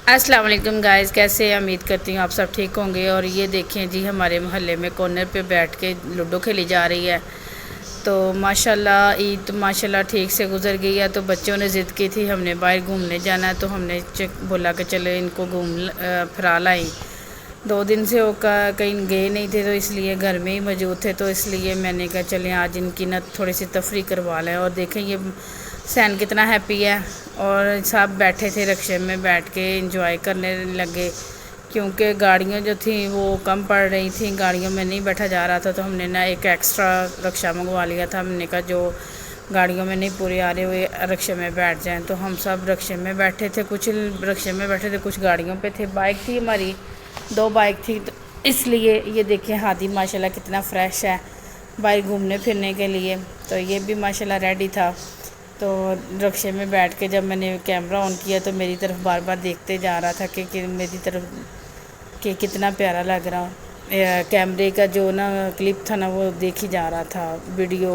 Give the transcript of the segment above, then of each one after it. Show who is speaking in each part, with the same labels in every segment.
Speaker 1: السلام علیکم گائز، کیسے ہیں؟ امید کرتی ہوں آپ سب ٹھیک ہوں گے۔ اور یہ دیکھیں جی، ہمارے محلے میں کارنر پہ بیٹھ کے لوڈو کھیلی جا رہی ہے۔ تو ماشاءاللہ عید ماشاءاللہ ٹھیک سے گزر گئی ہے۔ تو بچوں نے ضد کی تھی ہم نے باہر گھومنے جانا ہے، تو ہم نے بولا کہ چلے ان کو پھرا لائیں۔ 2 دن سے وہ کہیں گئے نہیں تھے، تو اس لیے گھر میں ہی موجود تھے، تو اس لیے میں نے کہا چلیں آج ان کی تھوڑی سی تفریح کروا لیں۔ اور دیکھیں یہ سین کتنا ہیپی ہے، اور سب بیٹھے تھے رکشے میں بیٹھ کے انجوائے کرنے لگے، کیونکہ گاڑیاں جو تھیں وہ کم پڑ رہی تھیں، گاڑیوں میں نہیں بیٹھا جا رہا تھا، تو ہم نے ایک ایکسٹرا رکشہ منگوا لیا تھا۔ ہم نے کہا جو گاڑیوں میں نہیں پورے آ رہے ہوئے رکشے میں بیٹھ جائیں، تو ہم سب رکشے میں بیٹھے تھے، کچھ رکشے میں بیٹھے تھے، کچھ گاڑیوں پہ تھے۔ بائک تھی ہماری، 2 بائک تھی، تو اس لیے یہ دیکھیں ہادی ماشاءاللہ کتنا فریش ہے باہر گھومنے پھرنے کے لیے، تو یہ بھی ماشاءاللہ ریڈی تھا۔ تو رکشے میں بیٹھ کے جب میں نے کیمرہ آن کیا تو میری طرف بار بار دیکھتے جا رہا تھا کہ میری طرف کہ کتنا پیارا لگ رہا۔ کیمرے کا جو کلپ تھا وہ دیکھی جا رہا تھا، ویڈیو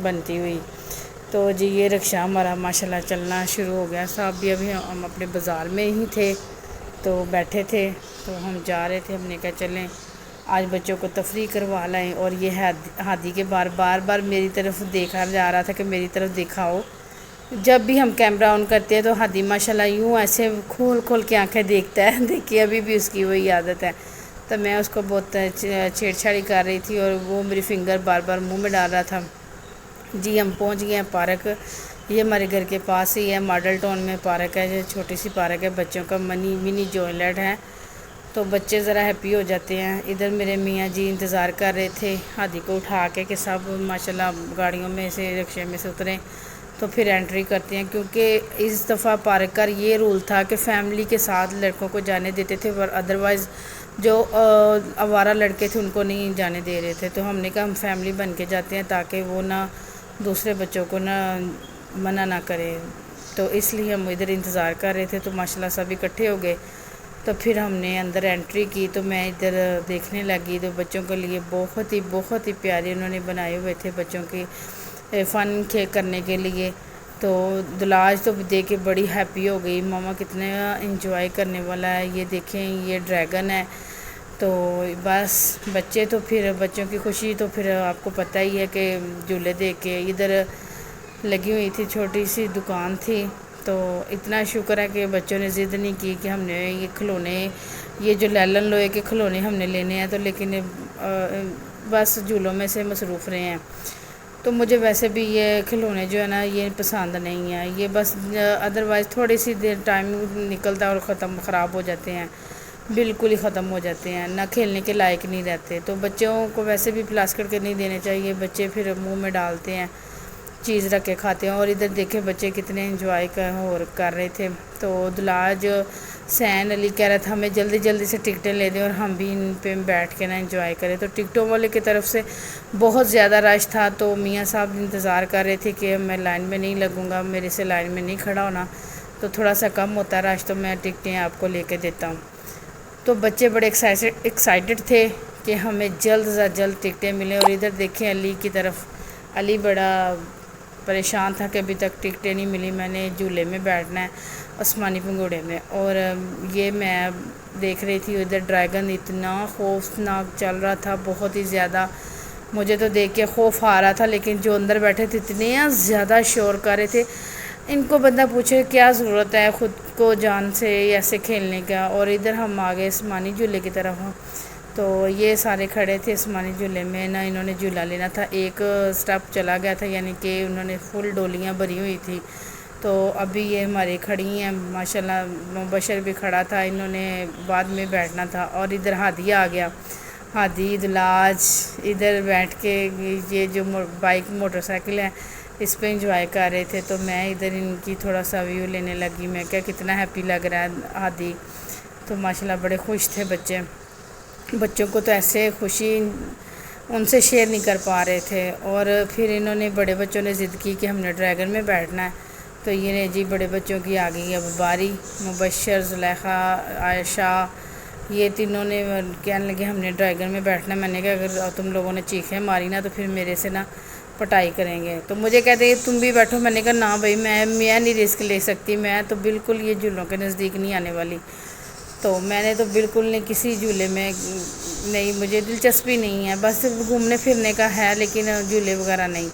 Speaker 1: بنتی ہوئی۔ تو جی یہ رکشہ ہمارا ماشاءاللہ چلنا شروع ہو گیا۔ صاحب بھی ابھی ہم اپنے بازار میں ہی تھے، تو بیٹھے تھے، تو ہم جا رہے تھے، ہم نے کہا چلیں آج بچوں کو تفریح کروا لائیں۔ اور یہ ہادی کے بار بار میری طرف دیکھا جا رہا تھا کہ میری طرف دکھاؤ۔ جب بھی ہم کیمرہ آن کرتے ہیں تو ہادی ماشاءاللہ یوں ایسے کھول کے آنکھیں دیکھتا ہے، دیکھیے ابھی بھی اس کی وہی عادت ہے۔ تو میں اس کو بہت چھیڑ چھاڑی کر رہی تھی، اور وہ میری فنگر بار بار منہ میں ڈال رہا تھا۔ جی ہم پہنچ گئے ہیں پارک، یہ ہمارے گھر کے پاس ہی ہے، ماڈل ٹاؤن میں پارک ہے، یہ چھوٹی سی پارک ہے، بچوں کا منی جوائلٹ ہے، تو بچے ذرا ہیپی ہو جاتے ہیں۔ ادھر میرے میاں جی انتظار کر رہے تھے ہادی کو اٹھا کے کہ سب ماشاءاللہ گاڑیوں میں سے رکشے میں سے اتریں تو پھر انٹری کرتے ہیں، کیونکہ اس دفعہ پارک کا یہ رول تھا کہ فیملی کے ساتھ لڑکوں کو جانے دیتے تھے، اور ادروائز جو آوارہ لڑکے تھے ان کو نہیں جانے دے رہے تھے۔ تو ہم نے کہا ہم فیملی بن کے جاتے ہیں تاکہ وہ دوسرے بچوں کو منع نہ کرے، تو اس لیے ہم ادھر انتظار کر رہے تھے۔ تو ماشاءاللہ سب اکٹھے ہو گئے، تو پھر ہم نے اندر انٹری کی، تو میں ادھر دیکھنے لگی، تو بچوں کے لیے بہت ہی پیارے انہوں نے بنائے ہوئے تھے بچوں کی فن کرنے کے لیے۔ تو دلاج تو دیکھ کے بڑی ہیپی ہو گئی، ماما کتنے انجوائے کرنے والا ہے، یہ دیکھیں یہ ڈریگن ہے۔ تو بس بچوں کی خوشی تو پھر آپ کو پتہ ہی ہے کہ جھولے دیکھ کے ادھر لگی ہوئی تھی، چھوٹی سی دکان تھی، تو اتنا شکر ہے کہ بچوں نے ضد نہیں کی کہ ہم نے یہ کھلونے، یہ جو لیلن لوہے کے کھلونے ہم نے لینے ہیں، تو لیکن بس جھولوں میں سے مصروف رہے ہیں۔ تو مجھے ویسے بھی یہ کھلونے جو ہے نا یہ پسند نہیں ہیں، یہ بس ادروائز تھوڑی سی دیر ٹائم نکلتا اور خراب ہو جاتے ہیں، بالکل ہی ختم ہو جاتے ہیں، نہ کھیلنے کے لائق نہیں رہتے۔ تو بچوں کو ویسے بھی پلاسٹک کے نہیں دینے چاہیے، بچے پھر منہ میں ڈالتے ہیں، چیز رکھ کے کھاتے ہیں۔ اور ادھر دیکھیں بچے کتنے انجوائے کر رہے تھے۔ تو دلاج سین علی کہہ رہا تھا ہمیں جلدی سے ٹکٹیں لے دیں اور ہم بھی ان پہ بیٹھ کے انجوائے کریں۔ تو ٹکٹوں والے کی طرف سے بہت زیادہ رش تھا، تو میاں صاحب انتظار کر رہے تھے کہ میں لائن میں نہیں لگوں گا، میرے سے لائن میں نہیں کھڑا ہونا، تو تھوڑا سا کم ہوتا ہے رش تو میں ٹکٹیں آپ کو لے کے دیتا ہوں۔ تو بچے بڑے ایکسائٹڈ تھے کہ ہمیں جلد سے جلد ٹکٹیں ملیں۔ اور ادھر دیکھیں علی کی طرف، علی بڑا پریشان تھا کہ ابھی تک ٹکٹیں نہیں ملی، میں نے جھولے میں بیٹھنا ہے آسمانی پنگوڑے میں۔ اور یہ میں دیکھ رہی تھی ادھر ڈریگن اتنا خوفناک چل رہا تھا، بہت ہی زیادہ، مجھے تو دیکھ کے خوف آ رہا تھا، لیکن جو اندر بیٹھے تھے اتنے زیادہ شور کر رہے تھے، ان کو بندہ پوچھے کیا ضرورت ہے خود کو جان سے ایسے کھیلنے کا۔ اور ادھر ہم آگے آسمانی جھولے کی طرف، تو یہ سارے کھڑے تھے آسمانی جھولے میں، نہ انہوں نے جھولا لینا تھا، ایک سٹیپ چلا گیا تھا، یعنی کہ انہوں نے فل ڈولیاں بھری ہوئی تھی۔ تو ابھی یہ ہماری کھڑی ہیں ماشاءاللہ، مبشر بھی کھڑا تھا، انہوں نے بعد میں بیٹھنا تھا۔ اور ادھر ہادی آ گیا، ہادی دلاج ادھر بیٹھ کے یہ جو بائک موٹر سائیکل ہے اس پہ انجوائے کر رہے تھے۔ تو میں ادھر ان کی تھوڑا سا ویو لینے لگی، میں کیا کتنا ہیپی لگ رہا ہے ہادی، تو ماشاءاللہ بڑے خوش تھے بچوں کو تو ایسے خوشی ان سے شیئر نہیں کر پا رہے تھے۔ اور پھر انہوں نے بڑے بچوں نے ضد کی کہ ہم نے ڈریگن میں بیٹھنا ہے، تو یہ جی بڑے بچوں کی آ گئی اب باری، مبشر، زلیخا، عائشہ، یہ تینوں نے کہنے لگے ہم نے ڈریگن میں بیٹھنا ہے۔ میں نے کہا اگر تم لوگوں نے چیخیں ماری نا تو پھر میرے سے پٹائی کریں گے۔ تو مجھے کہتے ہیں تم بھی بیٹھو، میں نے کہا نہ بھائی میں نہیں رسک لے سکتی، میں تو بالکل یہ جھولوں کے نزدیک نہیں آنے والی۔ تو میں نے تو بالکل نہیں کسی جھولے میں نہیں، مجھے دلچسپی نہیں ہے، بس گھومنے پھرنے کا ہے لیکن جھولے وغیرہ نہیں۔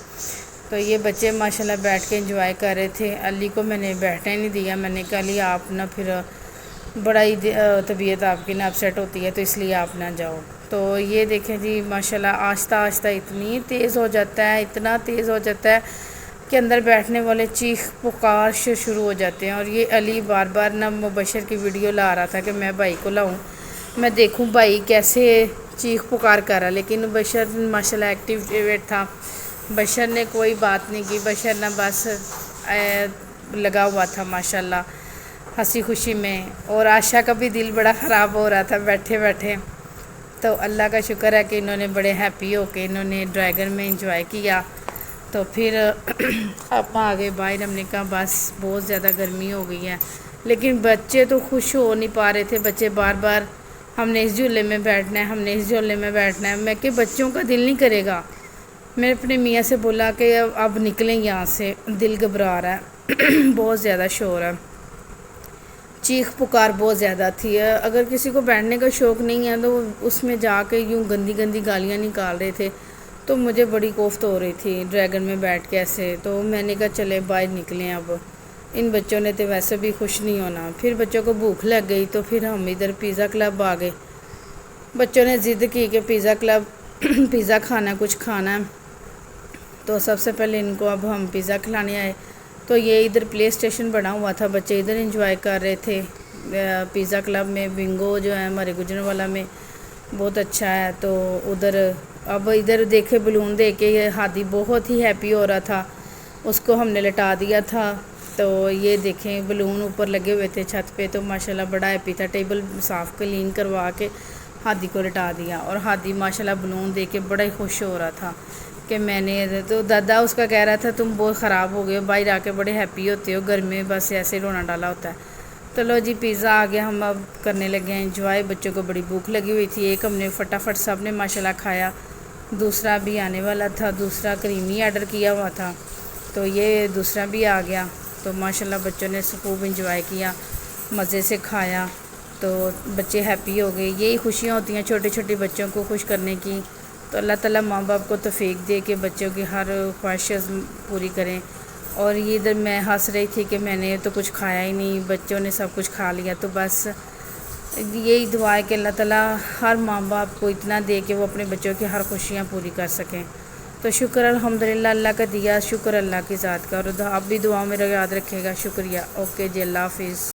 Speaker 1: تو یہ بچے ماشاءاللہ بیٹھ کے انجوائے کر رہے تھے۔ علی کو میں نے بیٹھنے نہیں دیا، میں نے کہا علی آپ نہ پھر بڑا ہی طبیعت آپ کی نا اپسیٹ ہوتی ہے تو اس لیے آپ نہ جاؤ۔ تو یہ دیکھیں جی ماشاءاللہ آہستہ آہستہ اتنی تیز ہو جاتا ہے، اتنا تیز ہو جاتا ہے کہ اندر بیٹھنے والے چیخ پکار سے شروع ہو جاتے ہیں۔ اور یہ علی بار بار نہ مبشر کی ویڈیو لا رہا تھا کہ میں بھائی کو لاؤں، میں دیکھوں بھائی کیسے چیخ پکار کر رہا، لیکن بشر ماشاءاللہ ایکٹیویٹ تھا، بشر نے کوئی بات نہیں کی، بشر نہ بس لگا ہوا تھا ماشاءاللہ ہنسی خوشی میں۔ اور عائشہ کا بھی دل بڑا خراب ہو رہا تھا بیٹھے بیٹھے۔ تو اللہ کا شکر ہے کہ انہوں نے بڑے ہیپی ہو کے انہوں نے ڈریگن میں انجوائے کیا۔ تو پھر آپ آگے باہر، ہم نے کہا بس بہت زیادہ گرمی ہو گئی ہے، لیکن بچے تو خوش ہو نہیں پا رہے تھے، بچے بار بار ہم نے اس جھولے میں بیٹھنا ہے، ہم نے اس جھولے میں بیٹھنا ہے۔ میں کہ بچوں کا دل نہیں کرے گا۔ میں اپنے میاں سے بولا کہ اب نکلیں یہاں سے، دل گھبرا رہا ہے بہت زیادہ شور ہے، چیخ پکار بہت زیادہ تھی۔ اگر کسی کو بیٹھنے کا شوق نہیں ہے تو اس میں جا کے یوں گندی گندی گالیاں نکال رہے تھے، تو مجھے بڑی کوفت ہو رہی تھی ڈریگن میں بیٹھ کے ایسے۔ تو میں نے کہا چلے باہر نکلیں، اب ان بچوں نے تو ویسے بھی خوش نہیں ہونا۔ پھر بچوں کو بھوک لگ گئی تو پھر ہم ادھر پیزا کلب آ گئے۔ بچوں نے ضد کی کہ پیزا کلب پیزا کھانا، کچھ کھانا ہے، تو سب سے پہلے ان کو اب ہم پیزا کھلانے آئے۔ تو یہ ادھر پلے اسٹیشن بنا ہوا تھا، بچے ادھر انجوائے کر رہے تھے پیزا کلب میں۔ بنگو جو ہے ہمارے گجرانوالہ میں بہت اچھا ہے، تو ادھر اب ادھر دیکھے بلون دے کے یہ ہادی بہت ہی ہیپی ہو رہا تھا، اس کو ہم نے لٹا دیا تھا۔ تو یہ دیکھیں بلون اوپر لگے ہوئے تھے چھت پہ، تو ماشاءاللہ بڑا ہیپی تھا، ٹیبل صاف کلین کروا کے ہادی کو لٹا دیا۔ اور ہادی ماشاءاللہ بلون دے کے بڑا ہی خوش ہو رہا تھا کہ میں نے، تو دادا اس کا کہہ رہا تھا تم بہت خراب ہو گئے ہو، باہر آ کے بڑے ہیپی ہوتے ہو، گھر میں بس ایسے رونا ڈالا ہوتا ہے۔ تو لو جی پیزا آ گیا، ہم اب کرنے لگے ہیں انجوائے۔ بچوں کو بڑی بھوک لگی ہوئی تھی، ایک ہم نے فٹافٹ سب نے ماشاءاللہ کھایا، دوسرا بھی آنے والا تھا، دوسرا کریمی آرڈر کیا ہوا تھا، تو یہ دوسرا بھی آ گیا۔ تو ماشاءاللہ بچوں نے خوب انجوائے کیا، مزے سے کھایا، تو بچے ہیپی ہو گئے۔ یہی خوشیاں ہوتی ہیں چھوٹے چھوٹے بچوں کو خوش کرنے کی۔ تو اللہ تعالیٰ ماں باپ کو توفیق دے کہ بچوں کی ہر خواہش پوری کریں۔ اور یہ ادھر میں ہنس رہی تھی کہ میں نے تو کچھ کھایا ہی نہیں، بچوں نے سب کچھ کھا لیا۔ تو بس یہی دعا ہے کہ اللہ تعالیٰ ہر ماں باپ کو اتنا دے کہ وہ اپنے بچوں کی ہر خوشیاں پوری کر سکیں۔ تو شکر الحمدللہ اللہ کا دیا، شکر اللہ کی ذات کا، اور آپ بھی دعاؤں میں یاد رکھے گا۔ شکریہ، اوکے جی، اللہ حافظ۔